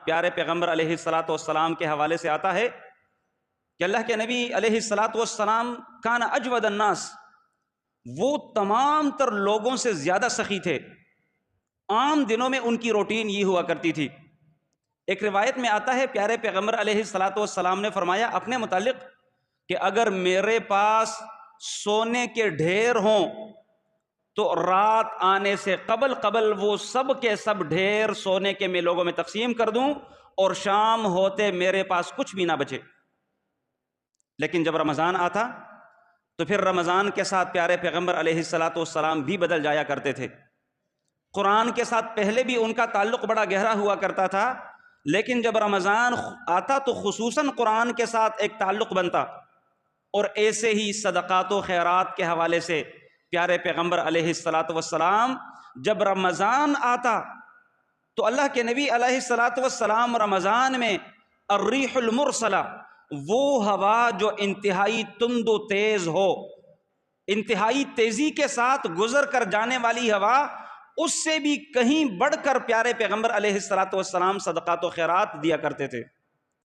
پیارے پیغمبر علیہ الصلاۃ والسلام کے حوالے سے آتا ہے کہ اللہ کے نبی علیہ الصلاۃ والسلام کان اجود الناس، وہ تمام تر لوگوں سے زیادہ سخی تھے۔ عام دنوں میں ان کی روٹین یہ ہوا کرتی تھی۔ ایک روایت میں آتا ہے پیارے پیغمبر علیہ الصلاۃ والسلام نے فرمایا اپنے متعلق کہ اگر میرے پاس سونے کے ڈھیر ہوں تو رات آنے سے قبل وہ سب کے سب ڈھیر سونے کے میں لوگوں میں تقسیم کر دوں اور شام ہوتے میرے پاس کچھ بھی نہ بچے۔ لیکن جب رمضان آتا تو پھر رمضان کے ساتھ پیارے پیغمبر علیہ الصلاۃ والسلام بھی بدل جایا کرتے تھے۔ قرآن کے ساتھ پہلے بھی ان کا تعلق بڑا گہرا ہوا کرتا تھا، لیکن جب رمضان آتا تو خصوصاً قرآن کے ساتھ ایک تعلق بنتا، اور ایسے ہی صدقات و خیرات کے حوالے سے پیارے پیغمبر علیہ الصلاۃ والسلام جب رمضان آتا تو اللہ کے نبی علیہ الصلاۃ والسلام رمضان میں الریح المرسلہ، وہ ہوا جو انتہائی تند و تیز ہو، انتہائی تیزی کے ساتھ گزر کر جانے والی ہوا، اس سے بھی کہیں بڑھ کر پیارے پیغمبر علیہ الصلاۃ والسلام صدقات و خیرات دیا کرتے تھے۔